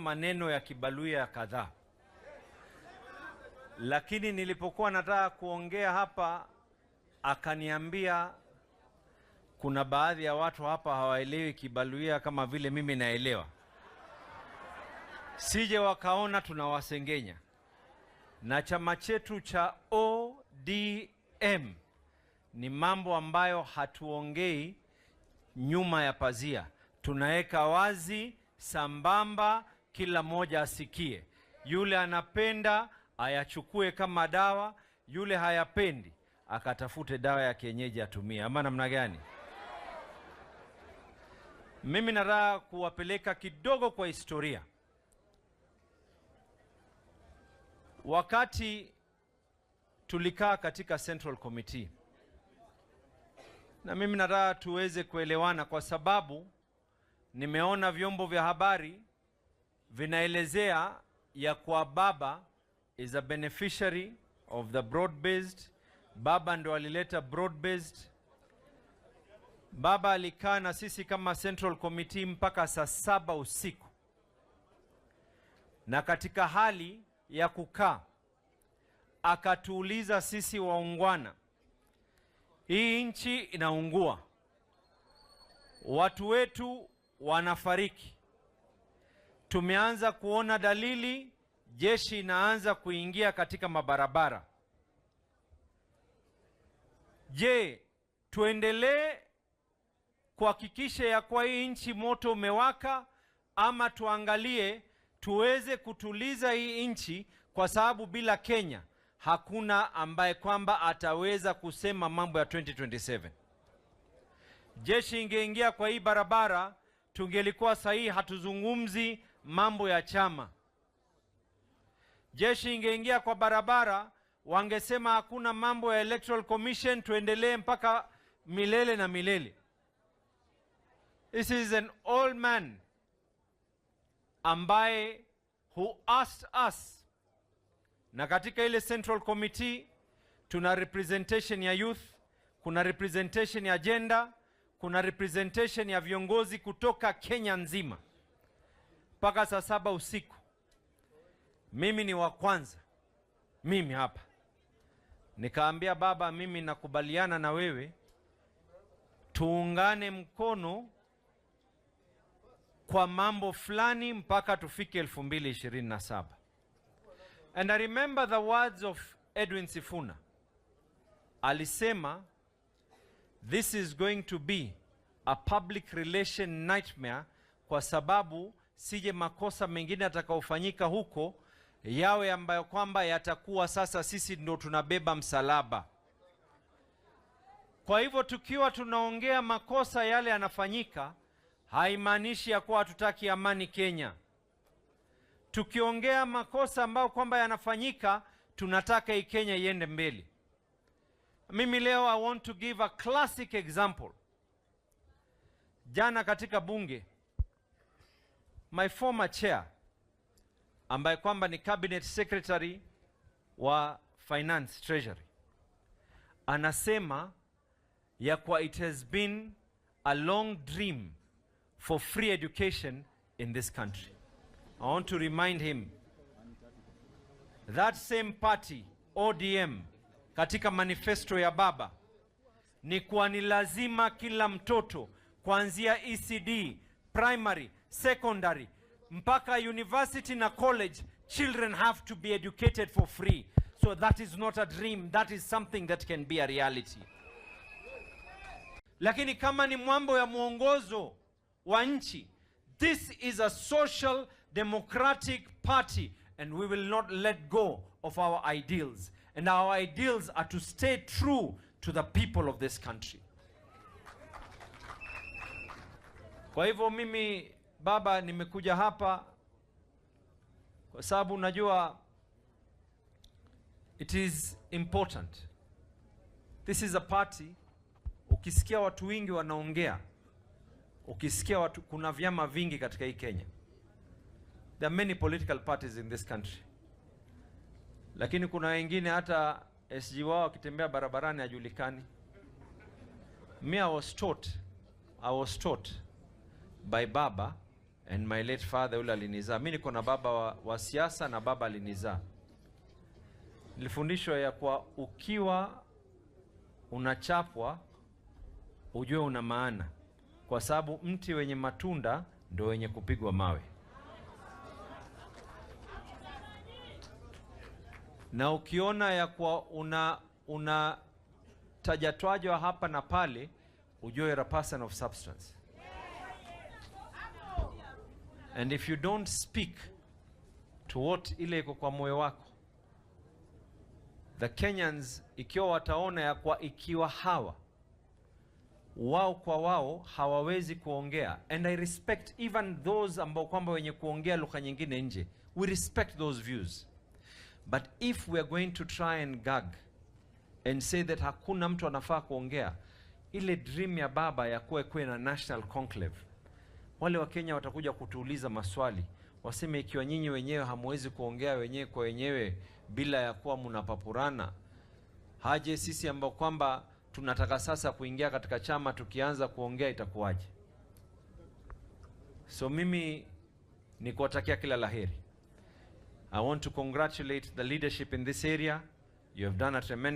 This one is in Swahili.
maneno ya Kibaluya kadhaa. Lakini nilipokuwa nataka kuongea hapa, akaniambia kuna baadhi ya watu hapa hawaelewi Kibaluya kama vile mimi naelewa. Sije wakaona tunawasengenya. Na chama chetu cha ODM ni mambo ambayo hatuongei nyuma ya pazia. Tunaweka wazi, sambamba, kila moja asikie. Yule anapenda ayachukue kama dawa, yule hayapendi akatafute dawa ya kienyeji atumie. Ama namna gani? Mimi nataka kuwapeleka kidogo kwa historia. Wakati tulikaa katika Central Committee, na mimi nataka tuweze kuelewana, kwa sababu nimeona vyombo vya habari vinaelezea ya kwa baba is a beneficiary of the broad-based. Baba ndo alileta broad-based. Baba alikaa na sisi kama Central Committee mpaka saa 7 usiku. Na katika hali ya kukaa, akatuuliza sisi waungwana, hii nchi inaungua, watu wetu wanafariki, tumeanza kuona dalili, jeshi inaanza kuingia katika mabarabara. Je, tuendelee kuhakikisha ya kwa hii nchi moto umewaka, ama tuangalie tuweze kutuliza hii nchi, kwa sababu bila Kenya hakuna ambaye kwamba ataweza kusema mambo ya 2027. Jeshi ingeingia kwa hii barabara, tungelikuwa sahihi hatuzungumzi mambo ya chama. Jeshi ingeingia kwa barabara, wangesema hakuna mambo ya Electoral Commission, tuendelee mpaka milele na milele. This is an old man ambaye who asked us, na katika ile Central Committee tuna representation ya youth, kuna representation ya gender, kuna representation ya viongozi kutoka Kenya nzima. Mpaka saa 7 usiku mimi ni wa kwanza, mimi hapa nikaambia baba, mimi nakubaliana na wewe, tuungane mkono kwa mambo fulani mpaka tufike 2027. And I remember the words of Edwin Sifuna. Alisema, this is going to be a public relation nightmare, kwa sababu sije makosa mengine atakaofanyika huko yawe ambayo kwamba yatakuwa sasa sisi ndo tunabeba msalaba. Kwa hivyo tukiwa tunaongea makosa yale yanafanyika, haimaanishi ya kuwa hatutaki amani Kenya. Tukiongea makosa ambayo kwamba yanafanyika, tunataka hii Kenya iende mbele. Mimi leo I want to give a classic example. Jana katika bunge, my former chair, ambaye kwamba ni cabinet secretary wa finance treasury, anasema ya kwa it has been a long dream for free education in this country. I want to remind him that same party ODM katika manifesto ya baba ni kuwa ni lazima kila mtoto kuanzia ECD, primary, secondary mpaka university na college, children have to be educated for free. So that is not a dream, that is something that can be a reality. Lakini kama ni mambo ya mwongozo wa nchi, this is a social democratic party and we will not let go of our ideals. And our ideals are to stay true to the people of this country. Kwa hivyo mimi baba nimekuja hapa kwa sababu najua it is important. This is a party, ukisikia watu wengi wanaongea, ukisikia watu, kuna vyama vingi katika hii Kenya. There are many political parties in this country. Lakini kuna wengine hata SG wao akitembea barabarani hajulikani. Me I was taught by baba and my late father ule alinizaa. Mimi niko na baba wa siasa na baba alinizaa. Nilifundishwa ya kwa ukiwa unachapwa ujue una maana, kwa sababu mti wenye matunda ndio wenye kupigwa mawe. Na ukiona ya kwa una tajatwajwa hapa na pale, ujue you're a person of substance. And if you don't speak to what ile iko kwa moyo wako, the Kenyans ikiwa wataona ya kwa ikiwa hawa wao kwa wao hawawezi kuongea, and I respect even those ambao kwamba wenye kuongea lugha nyingine nje, we respect those views. But if we are going to try and gag and say that hakuna mtu anafaa kuongea, ile dream ya baba ya kuwe na national conclave, wale wa Kenya watakuja kutuuliza maswali, waseme ikiwa nyinyi wenyewe hamwezi kuongea wenyewe kwa wenyewe bila ya kuwa mnapapurana, haje sisi ambao kwamba tunataka sasa kuingia katika chama tukianza kuongea itakuwaje? So mimi ni kuwatakia kila laheri. I want to congratulate the leadership in this area. You have done a tremendous